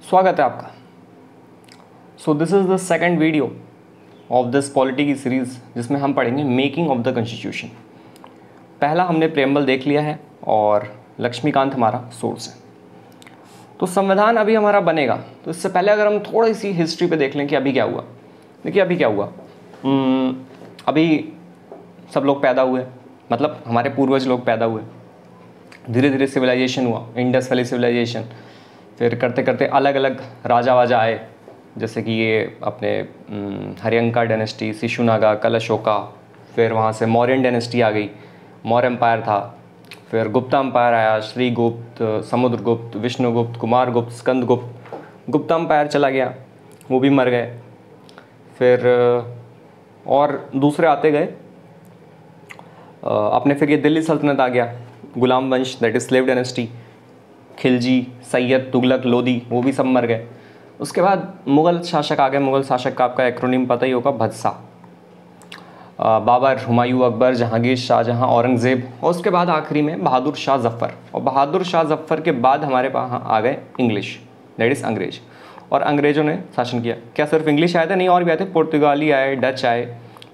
स्वागत है आपका। So this is the second video of this polity की सीरीज़ जिसमें हम पढ़ेंगे मेकिंग ऑफ द कॉन्स्टिट्यूशन। पहला हमने प्रेम्बल देख लिया है और लक्ष्मीकांत हमारा सोर्स है। तो संविधान अभी हमारा बनेगा, तो इससे पहले अगर हम थोड़ी सी हिस्ट्री पे देख लें कि अभी क्या हुआ। देखिए अभी क्या हुआ, अभी सब लोग पैदा हुए, मतलब हमारे पूर्वज लोग पैदा हुए, धीरे धीरे सिविलाइजेशन हुआ, इंडस वैली सिविलाइजेशन, फिर करते करते अलग अलग राजा वाजा आए, जैसे कि ये अपने हरियंका डायनेस्टी, शिशुनागा, कलशोका, फिर वहाँ से मौर्यन डायनेस्टी आ गई, मौर्य एम्पायर था, फिर गुप्ता एम्पायर आया, श्रीगुप्त, समुद्रगुप्त, विष्णुगुप्त, कुमारगुप्त, स्कंदगुप्त, गुप्ता एम्पायर चला गया, वो भी मर गए, फिर और दूसरे आते गए अपने, फिर ये दिल्ली सल्तनत आ गया, गुलाम वंश that is slave dynasty, Khilji, Syed, Tughlaq, Lodi, वो भी सब मर गए। उसके बाद मुग़ल शासक आ गए। मुग़ल शासक का आपका एक्रोनिम पता ही होगा, भदसा, बाबर, हुमायूं, अकबर, जहांगीर, शाहजहां, औरंगज़ेब, और उसके बाद आखिरी में बहादुर शाह ज़फ़र। और बहादुर शाह ज़फ़र के बाद हमारे पास आ गए इंग्लिश, दैट इज़ अंग्रेज। और अंग्रेज़ों ने शासन किया। क्या सिर्फ इंग्लिश आए थे? नहीं, और भी आए थे। पुर्तगाली आए, डच आए,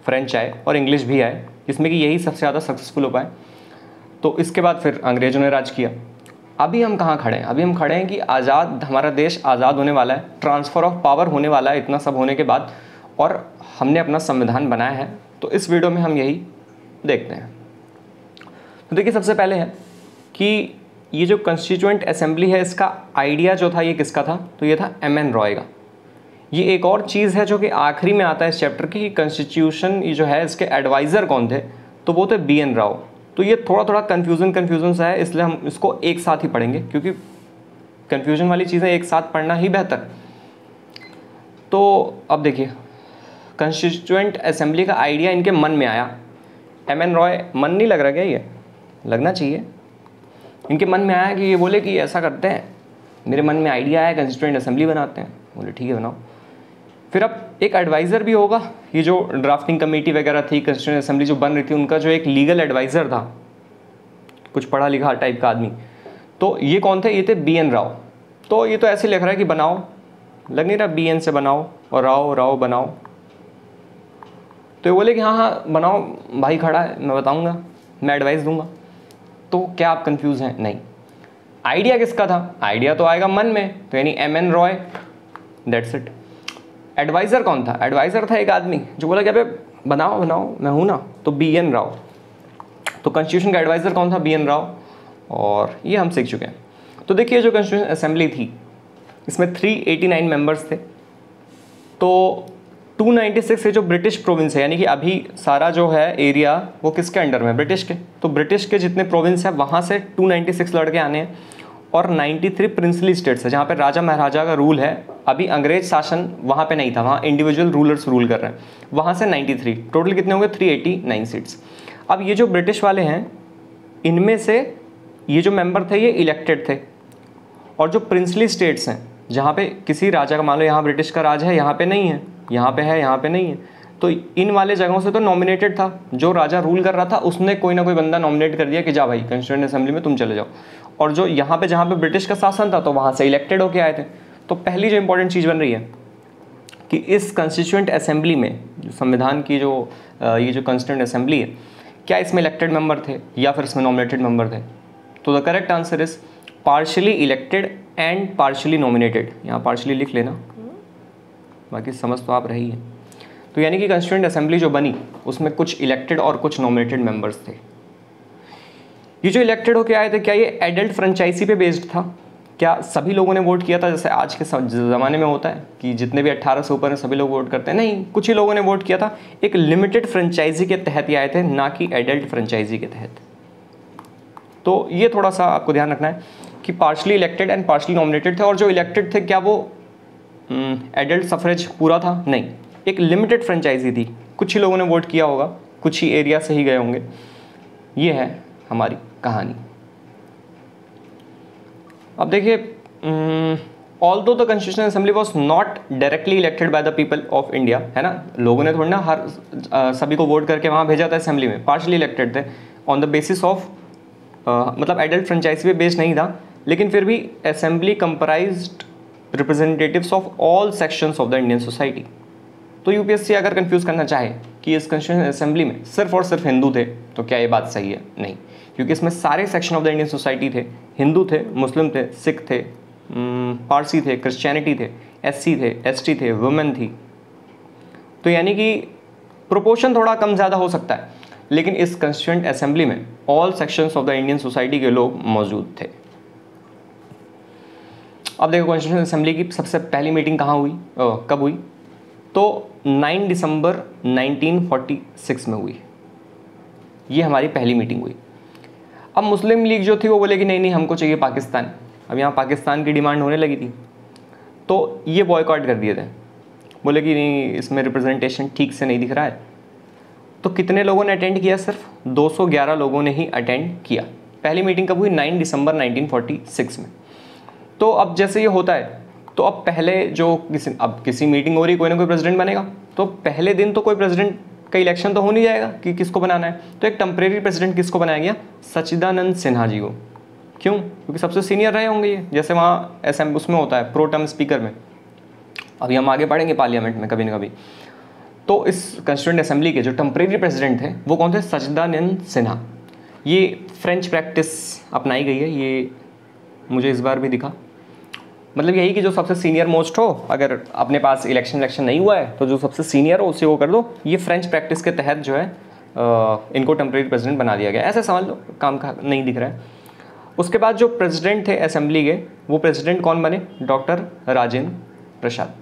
फ्रेंच आए और इंग्लिश भी आए, जिसमें कि यही सबसे ज़्यादा सक्सेसफुल हो पाए। तो इसके बाद फिर अंग्रेज़ों ने राज किया। अभी हम कहाँ खड़े हैं? अभी हम खड़े हैं कि आज़ाद, हमारा देश आज़ाद होने वाला है, ट्रांसफ़र ऑफ पावर होने वाला है, इतना सब होने के बाद, और हमने अपना संविधान बनाया है। तो इस वीडियो में हम यही देखते हैं। तो देखिए सबसे पहले है कि ये जो कॉन्स्टिट्यूएंट असेंबली है, इसका आइडिया जो था ये किसका था? तो ये था M.N. रॉय का। ये एक और चीज़ है जो कि आखिरी में आता है इस चैप्टर की, कॉन्स्टिट्यूशन ये जो है इसके एडवाइज़र कौन थे? तो वो थे B.N. राव। तो ये थोड़ा थोड़ा कन्फ्यूज़न सा है, इसलिए हम इसको एक साथ ही पढ़ेंगे, क्योंकि कन्फ्यूजन वाली चीज़ें एक साथ पढ़ना ही बेहतर। तो अब देखिए, कॉन्स्टिट्यूएंट असेंबली का आइडिया इनके मन में आया। M.N. रॉय, मन नहीं लग रहा क्या? ये लगना चाहिए। इनके मन में आया कि ये बोले कि ऐसा करते हैं, मेरे मन में आइडिया आया, कॉन्स्टिट्यूएंट असेंबली बनाते हैं। बोले ठीक है बनाओ। फिर अब एक एडवाइज़र भी होगा। ये जो ड्राफ्टिंग कमेटी वगैरह थी, कॉन्स्टिट्यूएंट असेंबली जो बन रही थी, उनका जो एक लीगल एडवाइज़र था, कुछ पढ़ा लिखा टाइप का आदमी, तो ये कौन थे? ये थे B.N. राव। तो ये तो ऐसे लिख रहा है कि बनाओ, लग नहीं रहा B.N. से बनाओ और राव बनाओ। तो ये बोले कि हाँ हाँ बनाओ, भाई खड़ा है, मैं बताऊँगा, मैं एडवाइस दूँगा। तो क्या आप कंफ्यूज हैं? नहीं। आइडिया किसका था? आइडिया तो आएगा मन में, तो यानी M.N. Roy, that's it. Adviser कौन था? एडवाइज़र था एक आदमी जो बोला कि अबे बनाओ मैं हूँ ना, तो B.N. राव। तो कॉन्स्टिट्यूशन का एडवाइज़र कौन था? B.N. राव। और ये हम सीख चुके हैं। तो देखिए जो कॉन्स्टिट्यूशन असेंबली थी, इसमें 389 मेंबर्स थे। तो 296 ये जो ब्रिटिश प्रोविंस है, यानी कि अभी सारा जो है एरिया वो किसके अंडर में है? ब्रिटिश के। तो ब्रिटिश के जितने प्रोविंस है वहाँ से 296 लड़के आने हैं, और 93 प्रिंसली स्टेट्स है जहाँ पे राजा महाराजा का रूल है। अभी अंग्रेज शासन वहाँ पे नहीं था, वहाँ इंडिविजुअल रूलर्स रूल कर रहे हैं। वहाँ से 93, टोटल कितने होंगे? 389 सीट्स। अब ये जो ब्रिटिश वाले हैं, इनमें से ये जो मेंबर थे ये इलेक्टेड थे, और जो प्रिंसली स्टेट्स हैं जहाँ पे किसी राजा का, मान लो यहाँ ब्रिटिश का राज है, यहाँ पे नहीं है, यहाँ पे है, यहाँ पे नहीं है, तो इन वाले जगहों से तो नॉमिनेटेड था। जो राजा रूल कर रहा था उसने कोई ना कोई बंदा नॉमिनेट कर दिया कि जा भाई कॉन्स्टिट्यूएंट असेंबली में तुम चले जाओ। और जो यहाँ पे जहाँ पे ब्रिटिश का शासन था, तो वहाँ से इलेक्टेड होके आए थे। तो पहली जो इंपॉर्टेंट चीज़ बन रही है कि इस कॉन्स्टिट्यूएंट असेंबली में, जो संविधान की जो ये जो कॉन्स्टिट्यूएंट असेंबली है, क्या इसमें इलेक्टेड मेंबर थे या फिर इसमें नॉमिनेटेड मेंबर थे? तो the correct answer is partially elected and partially nominated. यहाँ पार्शियली लिख लेना, बाकी समझ तो आप रही है। तो यानी कि कॉन्स्टिट्यूएंट असेंबली जो बनी उसमें कुछ इलेक्टेड और कुछ नॉमिनेटेड मेंबर्स थे। ये जो इलेक्टेड होके आए थे, क्या ये एडल्ट फ्रेंचाइजी पे बेस्ड था? क्या सभी लोगों ने वोट किया था जैसे आज के ज़माने में होता है कि जितने भी 18 से ऊपर हैं सभी लोग वोट करते हैं? नहीं, कुछ ही लोगों ने वोट किया था। एक लिमिटेड फ्रेंचाइजी के तहत ये आए थे, ना कि एडल्ट फ्रेंचाइजी के तहत। तो ये थोड़ा सा आपको ध्यान रखना है कि partially elected and partially nominated थे। और जो इलेक्टेड थे, क्या वो एडल्ट सफरेज पूरा था? नहीं, एक लिमिटेड फ्रेंचाइजी थी, कुछ ही लोगों ने वोट किया होगा, कुछ ही एरिया से ही गए होंगे। ये है हमारी कहानी। अब देखिए, although the constitutional assembly was not directly elected by the people of India, है ना, लोगों ने थोड़ी ना हर सभी को वोट करके वहाँ भेजा था असेंबली में, पार्शली इलेक्टेड थे ऑन द बेसिस ऑफ मतलब एडल्ट फ्रेंचाइजी पे बेस्ड नहीं था, लेकिन फिर भी assembly comprised representatives of all sections of the Indian society. तो यूपीएससी अगर कंफ्यूज करना चाहे कि इस कॉन्स्टिट्यूशन असेंबली में सिर्फ और सिर्फ हिंदू थे, तो क्या ये बात सही है? नहीं, क्योंकि इसमें सारे section of the Indian society थे। हिंदू थे, मुस्लिम थे, सिख थे, पारसी थे, क्रिश्चियनिटी थे, एससी थे, एसटी थे, वुमेन थी। तो यानी कि प्रोपोर्शन थोड़ा कम ज़्यादा हो सकता है, लेकिन इस कॉन्स्टिट्यूएंट असेंबली में all sections of the Indian society के लोग मौजूद थे। अब देखो कॉन्स्टिट्यूएंट असेंबली की सबसे पहली मीटिंग कहाँ हुई, कब हुई? तो 9 दिसंबर 1946 में हुई। ये हमारी पहली मीटिंग हुई। अब मुस्लिम लीग जो थी वो बोले कि नहीं नहीं, हमको चाहिए पाकिस्तान। अब यहाँ पाकिस्तान की डिमांड होने लगी थी, तो ये बॉयकॉट कर दिए थे। बोले कि नहीं, इसमें रिप्रेजेंटेशन ठीक से नहीं दिख रहा है। तो कितने लोगों ने अटेंड किया? सिर्फ 211 लोगों ने ही अटेंड किया। पहली मीटिंग कब हुई? 9 दिसंबर 1946 में। तो अब जैसे ये होता है, तो अब पहले जो किसी मीटिंग हो रही, कोई ना कोई प्रेसिडेंट बनेगा, तो पहले दिन तो कोई प्रेसिडेंट का इलेक्शन तो हो नहीं जाएगा कि किसको बनाना है। तो एक टेम्परेरी प्रेसिडेंट किसको बनाया गया? सच्चिदानंद सिन्हा जी को। क्यों? क्योंकि सबसे सीनियर रहे होंगे ये, जैसे वहाँ उसमें होता है प्रो टर्म स्पीकर में। अभी हम आगे पढ़ेंगे पार्लियामेंट में कभी ना कभी। तो इस कॉन्स्टिट्यूएंट असेंबली के जो टेम्परेरी प्रेसिडेंट थे वो कौन थे? सच्चिदानंद सिन्हा। ये फ्रेंच प्रैक्टिस अपनाई गई है, ये मुझे इस बार भी दिखा। मतलब यही कि जो सबसे सीनियर मोस्ट हो, अगर अपने पास इलेक्शन नहीं हुआ है तो जो सबसे सीनियर हो उसे वो कर दो। ये फ्रेंच प्रैक्टिस के तहत जो है इनको टेम्परेरी प्रेसिडेंट बना दिया गया। ऐसे समझ लो, काम का नहीं दिख रहा है। उसके बाद जो प्रेसिडेंट थे असेंबली के, वो प्रेसिडेंट कौन बने? डॉक्टर राजेंद्र प्रसाद।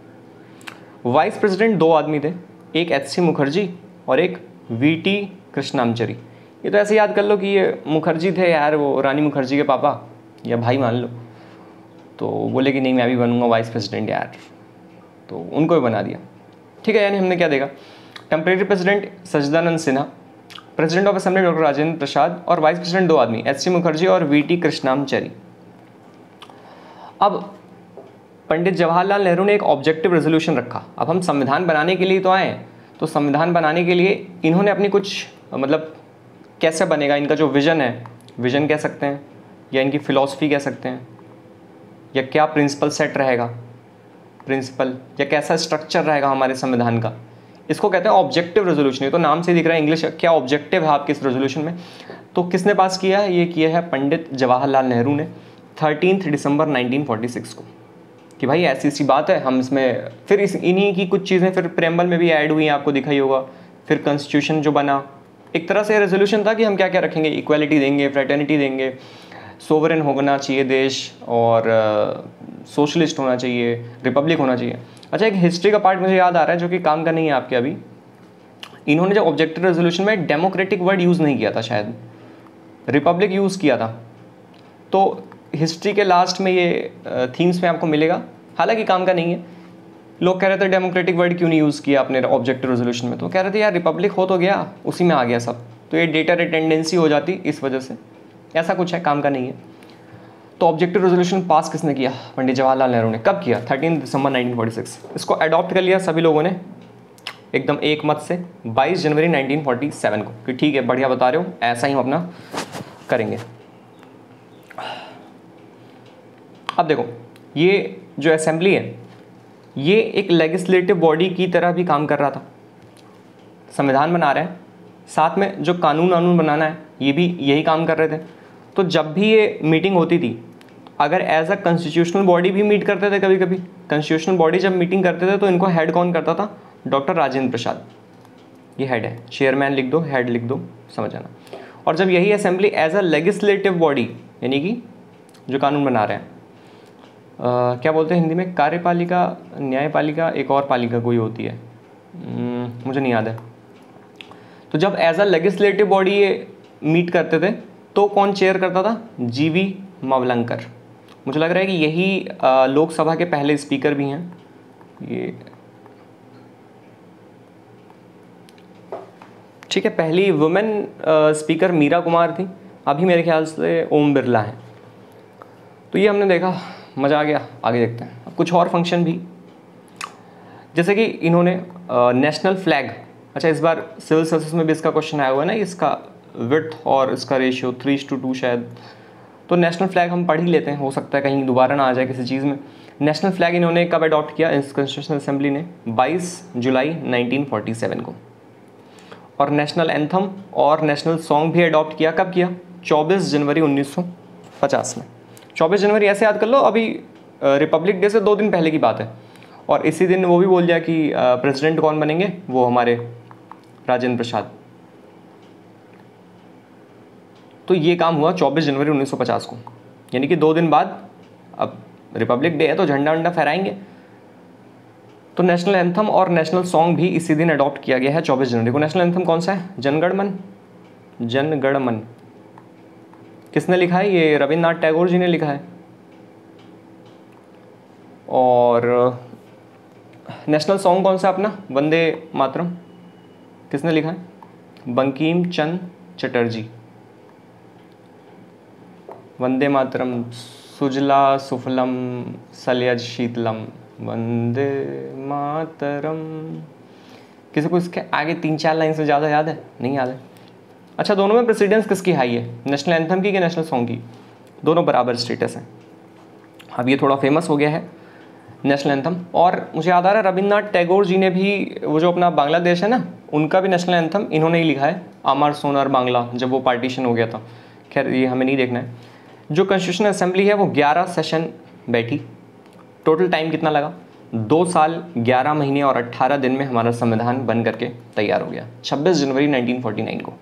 वाइस प्रेसिडेंट 2 आदमी थे, एक एच.सी. मुखर्जी और एक वी.टी. कृष्णामचरी। ये तो ऐसे याद कर लो कि ये मुखर्जी थे यार, वो रानी मुखर्जी के पापा या भाई मान लो। तो बोले कि नहीं, मैं भी बनूंगा वाइस प्रेसिडेंट यार, तो उनको भी बना दिया। ठीक है, यानी हमने क्या देखा? Temporary president Sachchidananda Sinha, president of assembly doctor Rajendra Prasad, और वाइस प्रेसिडेंट 2 आदमी, एच.सी. मुखर्जी और वी.टी. कृष्णामचरी। अब पंडित जवाहरलाल नेहरू ने एक ऑब्जेक्टिव रेजोल्यूशन रखा। अब हम संविधान बनाने के लिए तो आए, तो संविधान बनाने के लिए इन्होंने अपनी कुछ मतलब कैसे बनेगा, इनका जो विजन है, विजन कह सकते हैं या इनकी फिलॉसफी कह सकते हैं, या क्या प्रिंसिपल सेट रहेगा, प्रिंसिपल या कैसा स्ट्रक्चर रहेगा हमारे संविधान का, इसको कहते हैं ऑब्जेक्टिव रेजोल्यूशन। ये तो नाम से दिख रहा है इंग्लिश, क्या ऑब्जेक्टिव है आपके इस रेजोल्यूशन में। तो किसने पास किया है? ये किया है पंडित जवाहरलाल नेहरू ने 13 दिसंबर 1946 को, कि भाई ऐसी सी बात है, हम इसमें फिर इन्हीं की कुछ चीज़ें फिर प्रेम्बल में भी ऐड हुई हैं, आपको दिखा ही होगा। फिर कॉन्स्टिट्यूशन जो बना, एक तरह से रेजोल्यूशन था कि हम क्या क्या रखेंगे, इक्वालिटी देंगे, फ्रेटर्निटी देंगे, सोवरेन होना चाहिए देश, और सोशलिस्ट होना चाहिए, रिपब्लिक होना चाहिए। अच्छा, एक हिस्ट्री का पार्ट मुझे याद आ रहा है जो कि काम का नहीं है आपके अभी। इन्होंने जब ऑब्जेक्टिव रेजोल्यूशन में डेमोक्रेटिक वर्ड यूज़ नहीं किया था, शायद रिपब्लिक यूज़ किया था। तो हिस्ट्री के लास्ट में ये थीम्स में आपको मिलेगा, हालांकि काम का नहीं है। लोग कह रहे थे डेमोक्रेटिक वर्ड क्यों नहीं यूज़ किया आपने ऑब्जेक्टिव रेजोल्यूशन में, तो कह रहे थे यार रिपब्लिक हो तो गया, उसी में आ गया सब, तो ये डेटा रिटेंडेंसी हो जाती, इस वजह से ऐसा कुछ है, काम का नहीं है। तो ऑब्जेक्टिव रेजोल्यूशन पास किसने किया? पंडित जवाहरलाल नेहरू ने। कब किया? 13 दिसंबर 1946। इसको अडॉप्ट कर लिया सभी लोगों ने एकदम एक मत से 22 जनवरी 1947 को, कि ठीक है, बढ़िया बता रहे हो, ऐसा ही हम अपना करेंगे। अब देखो, ये जो असेंबली है ये एक लेजिस्लेटिव बॉडी की तरह भी काम कर रहा था। संविधान बना रहे हैं, साथ में जो कानून बनाना है ये भी यही काम कर रहे थे। तो जब भी ये मीटिंग होती थी, अगर एज अ कॉन्स्टिट्यूशनल बॉडी भी मीट करते थे, कभी कभी कॉन्स्टिट्यूशनल बॉडी जब मीटिंग करते थे तो इनको हेड कौन करता था? डॉक्टर राजेंद्र प्रसाद। ये हेड है, चेयरमैन लिख दो, हेड लिख दो, समझ आना। और जब यही assembly as a legislative body, यानी कि जो कानून बना रहे हैं, क्या बोलते हैं हिंदी में, कार्यपालिका, न्यायपालिका, एक और पालिका कोई होती है, मुझे नहीं याद है। तो जब एज अ लेजिस्लेटिव बॉडी ये मीट करते थे तो कौन चेयर करता था? जी.वी. मावलंकर। मुझे लग रहा है कि यही लोकसभा के पहले स्पीकर भी हैं। ये ठीक है, पहली वुमेन स्पीकर मीरा कुमार थी, अभी मेरे ख्याल से ओम बिरला हैं। तो ये हमने देखा, मज़ा आ गया। आगे देखते हैं अब कुछ और फंक्शन भी, जैसे कि इन्होंने नेशनल फ्लैग, अच्छा इस बार सिविल सर्विस में भी इसका क्वेश्चन आया हुआ है ना, इसका विड्थ और इसका रेशियो 3:2 शायद। तो नेशनल फ्लैग हम पढ़ ही लेते हैं, हो सकता है कहीं दोबारा ना आ जाए किसी चीज़ में। नेशनल फ्लैग इन्होंने कब अडॉप्ट किया इस कॉन्स्टिट्यूशनल असेंबली ने? 22 जुलाई 1947 को। और नेशनल एंथम और नेशनल सॉन्ग भी अडॉप्ट किया, कब किया? 24 जनवरी 1950 में। 24 जनवरी ऐसे याद कर लो, अभी रिपब्लिक डे से 2 दिन पहले की बात है। और इसी दिन वो भी बोल दिया कि प्रेसिडेंट कौन बनेंगे, वो हमारे राजेंद्र प्रसाद। तो ये काम हुआ 24 जनवरी 1950 को, यानी कि 2 दिन बाद। अब रिपब्लिक डे है तो झंडा वंडा फहराएंगे। तो नेशनल एंथम और नेशनल सॉन्ग भी इसी दिन अडॉप्ट किया गया है 24 जनवरी को। नेशनल एंथम कौन सा है? जनगण मन। जनगण मन किसने लिखा है? ये रविन्द्रनाथ टैगोर जी ने लिखा है। और नेशनल सॉन्ग कौन सा अपना? वंदे मातरम। किसने लिखा है? बंकिम चंद्र चटर्जी। वंदे मातरम सुजला सुफलम सलयज शीतलम वंदे मातरम। किसी को इसके आगे 3-4 लाइन से ज़्यादा याद है? नहीं याद है। अच्छा, दोनों में प्रेसिडेंस किसकी हाई है? नेशनल एंथम की कि नेशनल सॉन्ग की? दोनों बराबर स्टेटस है। अब ये थोड़ा फेमस हो गया है नेशनल एंथम। और मुझे याद आ रहा है रविन्द्रनाथ टैगोर जी ने भी, वो जो अपना बांग्लादेश है ना, उनका भी नेशनल एंथम इन्होंने ही लिखा है, अमर सोनार बांग्ला, जब वो पार्टीशन हो गया था। खैर ये हमें नहीं देखना है। जो कॉन्स्टिट्यूशनल असेंबली है वो 11 सेशन बैठी। टोटल टाइम कितना लगा? 2 साल 11 महीने और 18 दिन में हमारा संविधान बन करके तैयार हो गया 26 जनवरी 1949 को।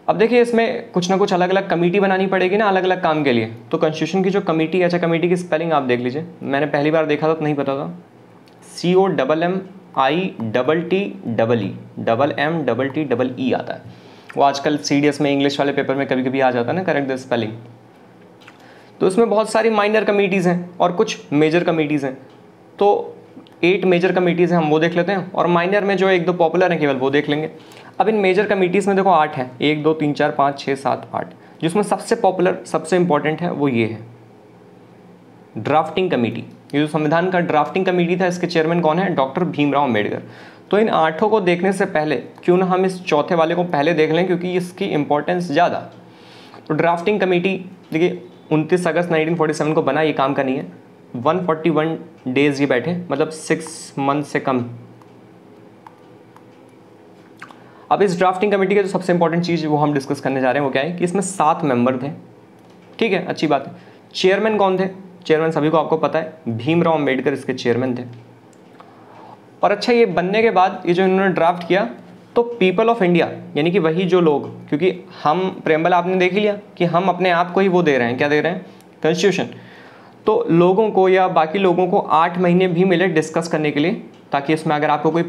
अब देखिए, इसमें कुछ ना कुछ अलग अलग कमेटी बनानी पड़ेगी ना, अलग अलग काम के लिए। तो कॉन्स्टिट्यूशन की जो कमेटी, अच्छा कमेटी की स्पेलिंग आप देख लीजिए, मैंने पहली बार देखा था तो नहीं पता था। COMMITTEE आता है। वो आजकल CDS में इंग्लिश वाले पेपर में कभी कभी आ जाता है ना, करेक्ट द स्पेलिंग। तो इसमें बहुत सारी माइनर कमेटीज़ हैं और कुछ मेजर कमेटीज़ हैं। तो 8 मेजर कमेटीज़ हैं, हम वो देख लेते हैं, और माइनर में जो 1-2 पॉपुलर हैं केवल वो देख लेंगे। अब इन मेजर कमेटीज़ में देखो 8 हैं, 1 2 3 4 5 6 7 8। जिसमें सबसे पॉपुलर, सबसे इंपॉर्टेंट है वो ये है ड्राफ्टिंग कमेटी। ये जो संविधान का ड्राफ्टिंग कमेटी था, इसके चेयरमैन कौन है? डॉक्टर भीमराव अम्बेडकर। तो इन 8 को देखने से पहले क्यों ना हम इस चौथे वाले को पहले देख लें, क्योंकि इसकी इंपॉर्टेंस ज़्यादा। तो ड्राफ्टिंग कमेटी देखिए 29 अगस्त 1947 को बना, ये काम का नहीं है। 141 डेज ये बैठे, मतलब 6 मंथ से कम। अब इस ड्राफ्टिंग कमेटी का जो सबसे इंपॉर्टेंट चीज़ वो हम डिस्कस करने जा रहे हैं वो क्या है कि इसमें 7 मेंबर थे। ठीक है, अच्छी बात है। चेयरमैन कौन थे? चेयरमैन सभी को आपको पता है, भीमराव अम्बेडकर इसके चेयरमैन थे। और अच्छा, ये बनने के बाद ये जो इन्होंने ड्राफ्ट किया, तो पीपल ऑफ इंडिया, यानी कि वही जो लोग, क्योंकि हम प्रेम्बल आपने देख ही लिया कि हम अपने आप को ही वो दे रहे हैं, क्या दे रहे हैं? कॉन्स्टिट्यूशन। तो लोगों को या बाकी लोगों को 8 महीने भी मिले डिस्कस करने के लिए, ताकि इसमें अगर आपको कोई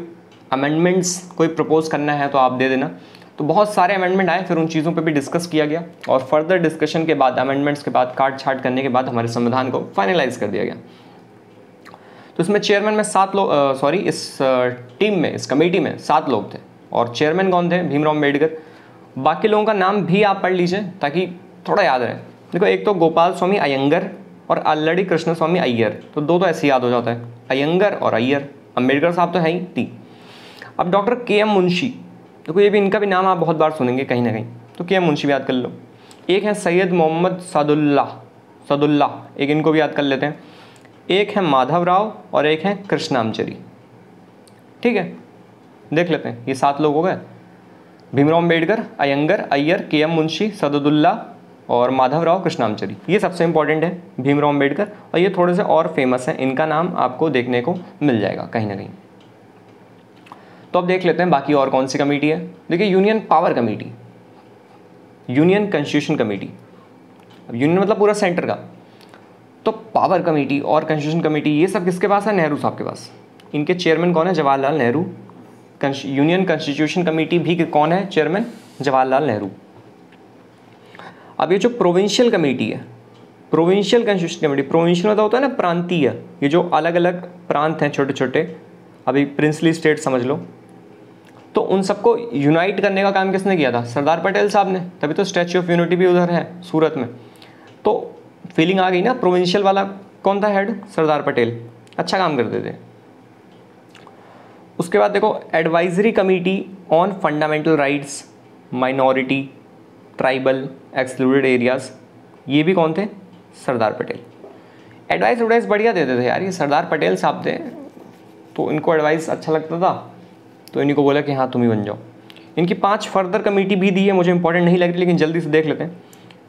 अमेंडमेंट्स कोई प्रपोज करना है तो आप दे देना। तो बहुत सारे अमेंडमेंट आए, फिर उन चीज़ों पे भी डिस्कस किया गया, और फर्दर डिस्कशन के बाद, अमेंडमेंट्स के बाद, काट छाट करने के बाद हमारे संविधान को फाइनलाइज कर दिया गया। तो इसमें चेयरमैन में 7 लोग, इस टीम में, इस कमेटी में 7 लोग थे, और चेयरमैन कौन थे? भीमराव अम्बेडकर। बाकी लोगों का नाम भी आप पढ़ लीजिए ताकि थोड़ा याद रहे। देखो, एक तो गोपाल स्वामी अयंगर और अल्लड़ी कृष्ण स्वामी अय्यर, तो 2 तो ऐसे याद हो जाता है, अयंगर और अय्यर। अम्बेडकर साहब तो है ही 3। अब डॉक्टर KM मुंशी, देखो ये भी, इनका भी नाम आप बहुत बार सुनेंगे कहीं ना कहीं, तो KM मुंशी भी याद कर लो। एक है सैयद मोहम्मद सदुल्ला, एक इनको भी याद कर लेते हैं। एक है माधवराव और एक है कृष्णामचरी। ठीक है, देख लेते हैं, ये 7 लोग हो गए। भीमराव अम्बेडकर, अयंगर, अय्यर, KM मुंशी, सदुल्ला और माधवराव कृष्णामचरी। ये सबसे इंपॉर्टेंट है, भीमराव अम्बेडकर। और ये थोड़े से और फेमस हैं, इनका नाम आपको देखने को मिल जाएगा कहीं ना कहीं। तो अब देख लेते हैं बाकी और कौन सी कमेटी है। देखिए, union power committee, union constitution committee. अब यूनियन मतलब पूरा सेंटर का, तो पावर कमेटी और कॉन्स्टिट्यूशन कमेटी ये सब किसके पास है? नेहरू साहब के पास। इनके चेयरमैन कौन है? Jawaharlal Nehru. Union constitution committee भी कौन है चेयरमैन? जवाहरलाल नेहरू। अब ये जो प्रोविंशियल कमेटी है, प्रोविंशियल कॉन्स्टिट्यूशन कमेटी, प्रोविंशियल मतलब होता है ना प्रांतीय, ये जो अलग अलग प्रांत हैं छोटे छोटे, अभी प्रिंसली स्टेट समझ लो, तो उन सबको यूनाइट करने का काम किसने किया था? सरदार पटेल साहब ने। तभी तो स्टैच्यू ऑफ यूनिटी भी उधर है सूरत में। तो फीलिंग आ गई ना, प्रोविंशियल वाला कौन था हेड? सरदार पटेल। अच्छा काम करते थे। उसके बाद देखो, advisory committee on fundamental rights, minority, tribal, excluded areas, ये भी कौन थे? सरदार पटेल। एडवाइस बढ़िया देते थे यार, ये सरदार पटेल साहब थे, तो इनको एडवाइस अच्छा लगता था, तो इन्हीं को बोला कि हाँ तुम ही बन जाओ। इनकी 5 फर्दर कमेटी भी दी है, मुझे इंपॉर्टेंट नहीं लग रही लेकिन जल्दी से देख लेते हैं।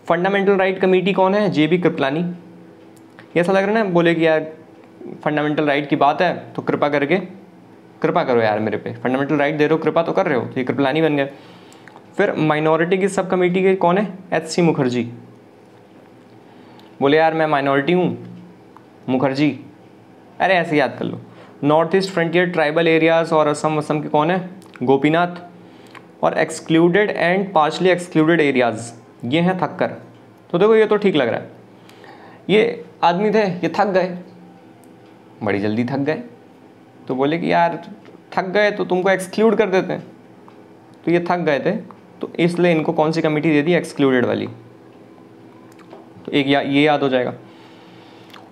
फंडामेंटल राइट कमेटी कौन है? JB कृपलानी। ये ऐसा लग रहा है ना बोले कि यार फंडामेंटल राइट की बात है तो कृपा करो यार मेरे पे, फंडामेंटल राइट दे रहे हो, कृपा तो कर रहे हो, तो ये कृपलानी बन गए। फिर माइनॉरिटी की सब कमेटी के कौन है? HC मुखर्जी। बोले यार मैं माइनॉरिटी हूँ, मुखर्जी, अरे ऐसे याद कर लो। North East frontier tribal areas और असम के कौन है? गोपीनाथ। और excluded and partially excluded areas ये हैं थक्कर। तो देखो ये तो ठीक लग रहा है, ये आदमी थे, ये थक गए, बड़ी जल्दी थक गए, तो बोले कि यार थक गए तो तुमको एक्सक्लूड कर देते हैं, तो ये थक गए थे तो इसलिए इनको कौन सी कमेटी दे दी? एक्सक्लूडेड वाली। तो एक ये याद हो जाएगा।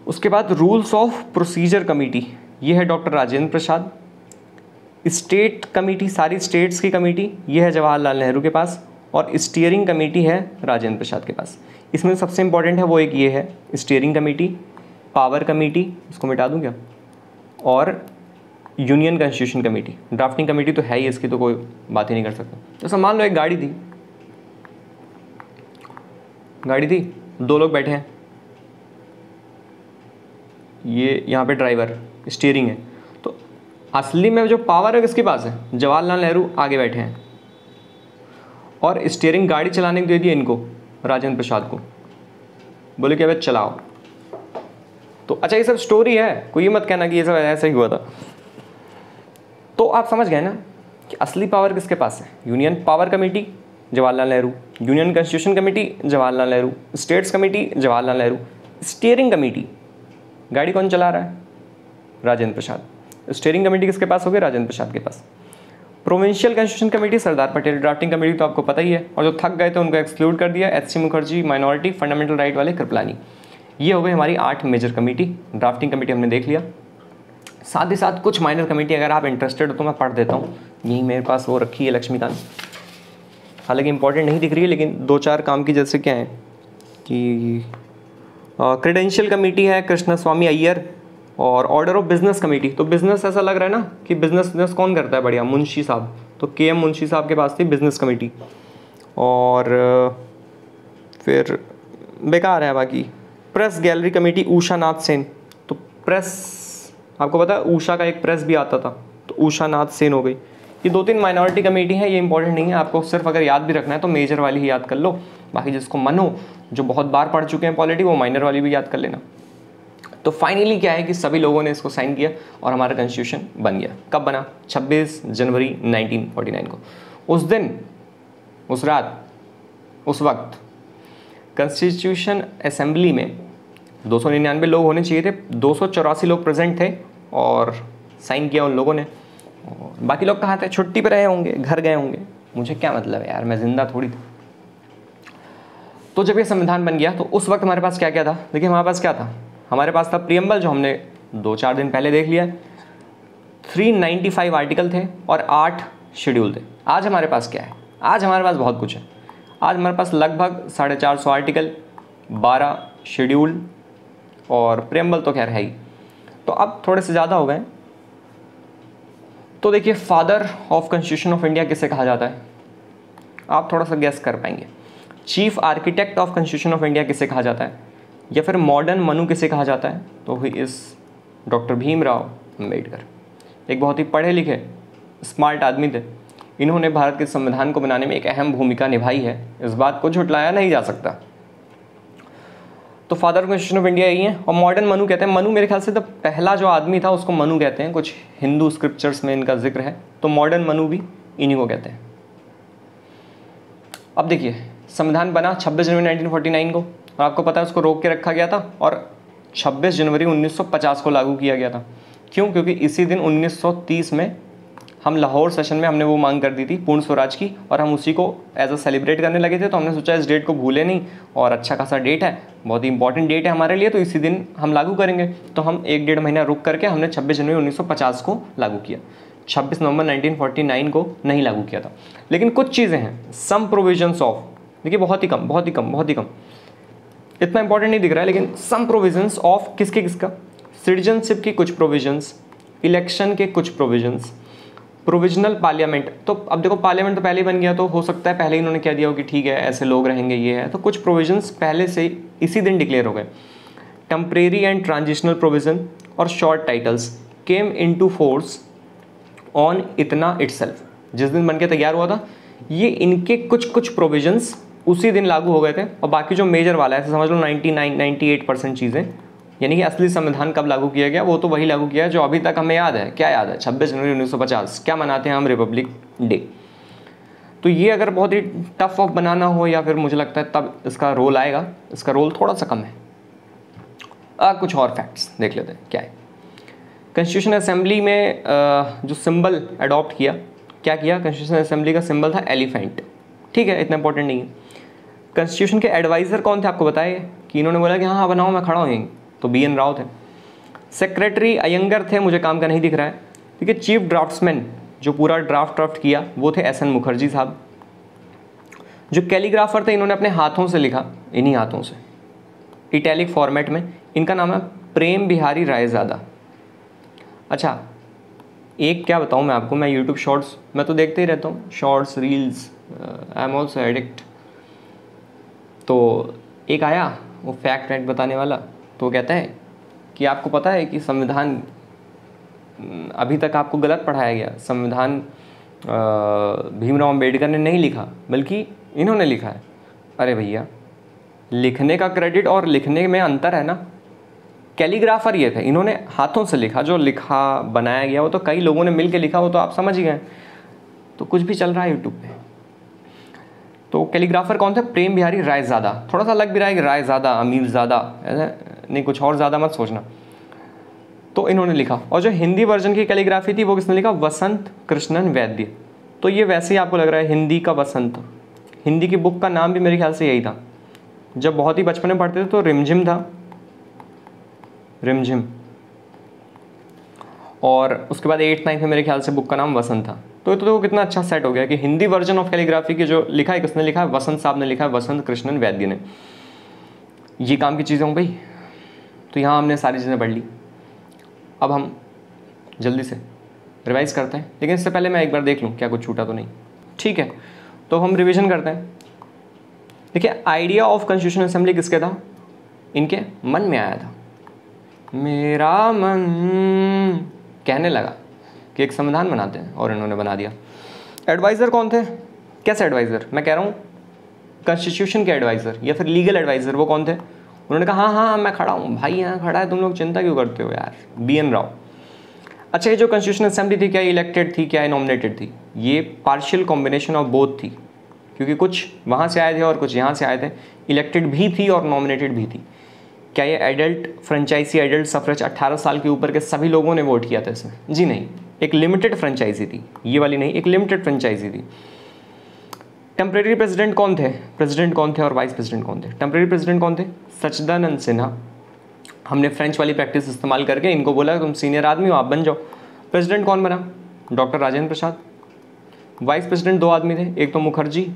उसके बाद रूल्स ऑफ प्रोसीजर कमेटी, ये है डॉक्टर राजेंद्र प्रसाद। स्टेट कमेटी, सारी स्टेट्स की कमेटी, ये है जवाहरलाल नेहरू के पास। और स्टीयरिंग कमेटी है राजेंद्र प्रसाद के पास। इसमें सबसे इंपॉर्टेंट है वो एक ये है स्टीयरिंग कमेटी, पावर कमेटी, इसको मिटा दूं क्या, और union constitution committee. Drafting committee तो है ही, इसकी तो कोई बात ही नहीं कर सकता। जैसे मान लो एक गाड़ी थी, 2 लोग बैठे हैं, ये यहाँ पे ड्राइवर, स्टीयरिंग है, तो असली में जो पावर है किसके पास है? जवाहरलाल नेहरू आगे बैठे हैं, और स्टीयरिंग गाड़ी चलाने को दे दिया इनको, राजेंद्र प्रसाद को, बोले कि अबे चलाओ। तो अच्छा ये सब स्टोरी है, कोई ये मत कहना कि ये सब ऐसा ही हुआ था। तो आप समझ गए ना कि असली पावर किसके पास है? Union power committee Jawaharlal Nehru, union constitution committee Jawaharlal Nehru, states committee Jawaharlal Nehru, steering committee, गाड़ी कौन चला रहा है? राजेंद्र प्रसाद। स्टीयरिंग कमेटी किसके पास होगी? राजेंद्र प्रसाद के पास। Provincial constitution committee Sardar Patel. Drafting committee तो आपको पता ही है, और जो थक गए थे उनको एक्सक्लूड कर दिया, HC Mukherjee minority, fundamental right वाले कृपलानी। ये हो गई हमारी 8 मेजर कमेटी। ड्राफ्टिंग कमेटी हमने देख लिया, साथ ही साथ कुछ माइनर कमेटी अगर आप इंटरेस्टेड हो तो मैं पढ़ देता हूँ। यही मेरे पास वो रखी है लक्ष्मीकांत, हालांकि इंपॉर्टेंट नहीं दिख रही है लेकिन 2-4 काम की, जैसे क्या है कि क्रेडेंशियल कमेटी है कृष्ण स्वामी अय्यर, और ऑर्डर ऑफ बिजनेस कमेटी। तो बिजनेस ऐसा लग रहा है ना कि बिजनेस कौन करता है? बढ़िया, मुंशी साहब, तो KM मुंशी साहब के पास थी बिजनेस कमेटी। और फिर बेकार है बाकी। प्रेस गैलरी कमेटी उषा नाथ सेन। तो प्रेस आपको पता है उषा का एक प्रेस भी आता था, तो उषा नाथ सेन हो गई। ये 2-3 माइनॉरिटी कमेटी है, ये इंपॉर्टेंट नहीं है, आपको सिर्फ अगर याद भी रखना है तो मेजर वाली ही याद कर लो, बाकी जिसको मन हो, जो बहुत बार पढ़ चुके हैं पॉलिटी, वो माइनर वाली भी याद कर लेना। तो फाइनली क्या है कि सभी लोगों ने इसको साइन किया और हमारा कॉन्स्टिट्यूशन बन गया। कब बना? 26 जनवरी 1949 को। उस दिन, उस रात, उस वक्त कॉन्स्टिट्यूशन असेंबली में 299 लोग होने चाहिए थे, 284 लोग प्रेजेंट थे और साइन किया उन लोगों ने। और बाकी लोग कहाँ थे? छुट्टी पे रहे होंगे, घर गए होंगे, मुझे क्या मतलब है यार, मैं जिंदा थोड़ी था। तो जब ये संविधान बन गया तो उस वक्त हमारे पास क्या क्या था? देखिए हमारे पास क्या था, हमारे पास था प्रियम्बल, जो हमने 2-4 दिन पहले देख लिया। 395 आर्टिकल थे और 8 शेड्यूल थे। आज हमारे पास क्या है? आज हमारे पास बहुत कुछ है। आज हमारे पास लगभग 450 आर्टिकल, 12 शेड्यूल और प्रियम्बल तो खैर है ही, तो अब थोड़े से ज़्यादा हो गए। तो देखिए father of constitution of India किसे कहा जाता है? आप थोड़ा सा गेस कर पाएंगे। Chief architect of constitution of India किसे कहा जाता है? या फिर मॉडर्न मनु किसे कहा जाता है? तो he is doctor Bhimrao Ambedkar. एक बहुत ही पढ़े लिखे स्मार्ट आदमी थे, इन्होंने भारत के संविधान को बनाने में एक अहम भूमिका निभाई है, इस बात को झुटलाया नहीं जा सकता। तो father of constitution of India यही है। और मॉडर्न मनु कहते हैं, मनु मेरे ख्याल से तो पहला जो आदमी था उसको मनु कहते हैं, कुछ हिंदू स्क्रिप्चर्स में इनका जिक्र है, तो मॉडर्न मनु भी इन्हीं को कहते हैं। अब देखिए संविधान बना 26 जनवरी 1949 को, और आपको पता है उसको रोक के रखा गया था और 26 जनवरी 1950 को लागू किया गया था। क्यों? क्योंकि इसी दिन 1930 में हम लाहौर सेशन में हमने वो मांग कर दी थी पूर्ण स्वराज की, और हम उसी को एज अ सेलिब्रेट करने लगे थे। तो हमने सोचा इस डेट को भूले नहीं, और अच्छा खासा डेट है, बहुत ही इंपॉर्टेंट डेट है हमारे लिए, तो इसी दिन हम लागू करेंगे। तो हम 1-1.5 महीना रुक करके हमने 26 जनवरी 1950 को लागू किया। 26 नवंबर 1949 को नहीं लागू किया था। लेकिन कुछ चीज़ें हैं, सम प्रोविजंस ऑफ, देखिए बहुत ही कम इतना इंपॉर्टेंट नहीं दिख रहा है, लेकिन सम प्रोविजंस ऑफ किसका, सिटीजनशिप की कुछ प्रोविजंस, इलेक्शन के कुछ प्रोविजंस, प्रोविजनल पार्लियामेंट। तो अब देखो पार्लियामेंट तो पहले ही बन गया, तो हो सकता है पहले ही इन्होंने कह दिया हो कि ठीक है ऐसे लोग रहेंगे, ये है, तो कुछ प्रोविजंस पहले से इसी दिन डिक्लेयर हो गए। टेम्परेरी एंड ट्रांजिशनल प्रोविजन और short titles came into force on इतना इटसेल्फ, जिस दिन बन के तैयार हुआ था, ये इनके कुछ प्रोविजंस उसी दिन लागू हो गए थे। और बाकी जो मेजर वाला है, ऐसे समझ लो 98% चीज़ें, यानी कि असली संविधान कब लागू किया गया, वो तो वही लागू किया है जो अभी तक हमें याद है। क्या याद है? 26 जनवरी 1950 क्या मनाते हैं हम? Republic day. तो ये अगर बहुत ही टफ ऑफ बनाना हो या फिर मुझे लगता है तब इसका रोल आएगा, इसका रोल थोड़ा सा कम है। कुछ और फैक्ट्स देख लेते हैं क्या है। कॉन्स्टिट्यूशन असेंबली में जो सिंबल अडॉप्ट किया, क्या किया? कॉन्स्टिट्यूशन असेंबली का सिंबल था एलिफेंट। ठीक है, इतना इंपॉर्टेंट नहीं है। कॉन्स्टिट्यूशन के एडवाइज़र कौन थे आपको बताए कि इन्होंने बोला कि हाँ बनाओ, मैं खड़ा हूँ यहीं, तो BN राव थे। सेक्रेटरी अयंगर थे, मुझे काम का नहीं दिख रहा है। ठीक है, चीफ ड्राफ्ट्समैन जो पूरा ड्राफ्ट किया वो थे SN मुखर्जी साहब। जो कैलीग्राफर थे, इन्होंने अपने हाथों से लिखा, इन्हीं हाथों से इटैलिक फॉर्मेट में, इनका नाम है प्रेम बिहारी रायज़ादा। अच्छा, एक क्या बताऊँ मैं आपको, मैं यूट्यूब शॉर्ट्स मैं तो देखते ही रहता हूँ, shorts reels, I am also addict. तो एक आया वो फैक्ट बताने वाला, तो वो कहता है कि आपको पता है कि संविधान अभी तक आपको गलत पढ़ाया गया, संविधान भीमराव अंबेडकर ने नहीं लिखा बल्कि इन्होंने लिखा है। अरे भैया, लिखने का क्रेडिट और लिखने में अंतर है ना। कैलीग्राफर ये थे, इन्होंने हाथों से लिखा, जो लिखा बनाया गया वो तो कई लोगों ने मिल के लिखा, वो तो आप समझ ही गए। तो कुछ भी चल रहा है यूट्यूब पे। तो कैलीग्राफर कौन थे? प्रेम बिहारी रायज़ादा। थोड़ा सा लग भी रहा है कि रायज़ादा, अमीरज़ादा, नहीं कुछ और ज़्यादा मत सोचना। तो इन्होंने लिखा, और जो हिंदी वर्जन की कैलीग्राफी थी वो किसने लिखा? वसंत कृष्णन वैद्य। तो ये वैसे ही आपको लग रहा है हिंदी का वसंत। हिंदी की बुक का नाम भी मेरे ख्याल से यही था। जब बहुत ही बचपन में पढ़ते थे तो रिमझिम था, रिमझिम, और उसके बाद 8th-9th में मेरे ख्याल से बुक का नाम वसंत था। तो कितना अच्छा सेट हो गया कि हिंदी वर्जन ऑफ कैलीग्राफी की जो लिखा है, किसने लिखा है? वसंत साहब ने लिखा है, वसंत कृष्णन वैद्य ने। ये काम की चीज़ें हो गई। तो यहाँ हमने सारी चीज़ें पढ़ ली। अब हम जल्दी से रिवाइज करते हैं, लेकिन इससे पहले मैं एक बार देख लूँ क्या कुछ छूटा तो नहीं। ठीक है, तो हम रिवीजन करते हैं। देखिए, आइडिया ऑफ कॉन्स्टिट्यूशन असेंबली किसके था? इनके मन में आया था। मेरा मन कहने लगा कि एक संविधान बनाते हैं, और इन्होंने बना दिया। एडवाइज़र कौन थे? कैसे एडवाइज़र? मैं कह रहा हूँ कॉन्स्टिट्यूशन के एडवाइज़र या फिर लीगल एडवाइज़र, वो कौन थे? उन्होंने कहा हाँ मैं खड़ा हूँ भाई, यहाँ खड़ा है, तुम लोग चिंता क्यों करते हो यार? BN राव। अच्छा, ये जो कॉन्स्टिट्यूशन असेंबली थी, क्या इलेक्टेड थी, क्या नॉमिनेटेड थी? ये पार्शियल कॉम्बिनेशन ऑफ बोथ थी, क्योंकि कुछ वहाँ से आए थे और कुछ यहाँ से आए थे। इलेक्टेड भी थी और नॉमिनेटेड भी थी। क्या ये एडल्ट फ्रेंचाइजी, एडल्ट सफरेज 18 साल के ऊपर के सभी लोगों ने वोट किया था इसमें? जी नहीं, एक लिमिटेड फ्रेंचाइजी थी, ये वाली नहीं, एक लिमिटेड फ्रेंचाइजी थी। टेम्परेरी प्रेसिडेंट कौन थे? प्रेसिडेंट कौन थे और वाइस प्रेसिडेंट कौन थे? टेम्परेरी प्रेसिडेंट कौन थे? सच्चिदानंद सिन्हा। हमने फ्रेंच वाली प्रैक्टिस इस्तेमाल करके इनको बोला तुम सीनियर आदमी हो, आप बन जाओ। प्रेसिडेंट कौन बना? डॉक्टर राजेंद्र प्रसाद। वाइस प्रेसिडेंट 2 आदमी थे, एक तो मुखर्जी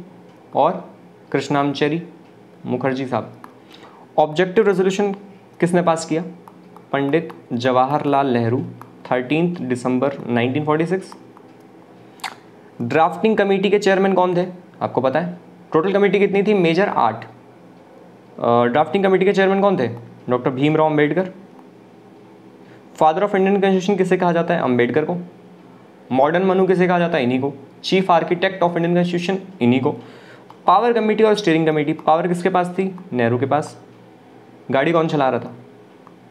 और कृष्णामचरी मुखर्जी साहब। ऑब्जेक्टिव रेजोल्यूशन किसने पास किया? पंडित जवाहरलाल नेहरू, 13 दिसंबर 1946। ड्राफ्टिंग कमेटी के चेयरमैन कौन थे? आपको पता है। टोटल कमेटी कितनी थी? मेजर 8। ड्राफ्टिंग कमेटी के चेयरमैन कौन थे? Doctor Bhimrao Ambedkar. Father of Indian constitution किसे कहा जाता है? अंबेडकर को। मॉडर्न मनु किसे कहा जाता है? इन्हीं को। Chief architect of Indian constitution इन्हीं को। पावर कमेटी और स्टीयरिंग कमेटी, पावर किसके पास थी? नेहरू के पास। गाड़ी कौन चला रहा था?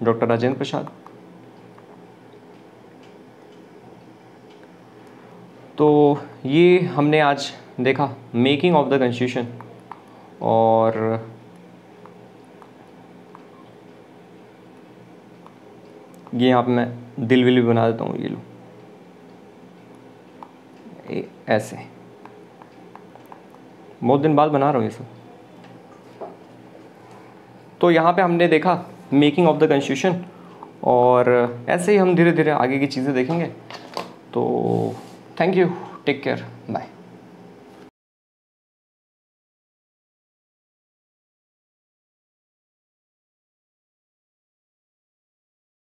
डॉक्टर राजेंद्र प्रसाद। तो ये हमने आज देखा मेकिंग ऑफ द कॉन्स्टिट्यूशन, और ये यहाँ पे मैं दिल विल भी बना देता हूँ, ये लो ऐसे, बहुत दिन बाद बना रहा हूँ ये सब। तो यहाँ पे हमने देखा मेकिंग ऑफ द कॉन्स्टिट्यूशन, और ऐसे ही हम धीरे धीरे आगे की चीज़ें देखेंगे। तो thank you, take care, bye.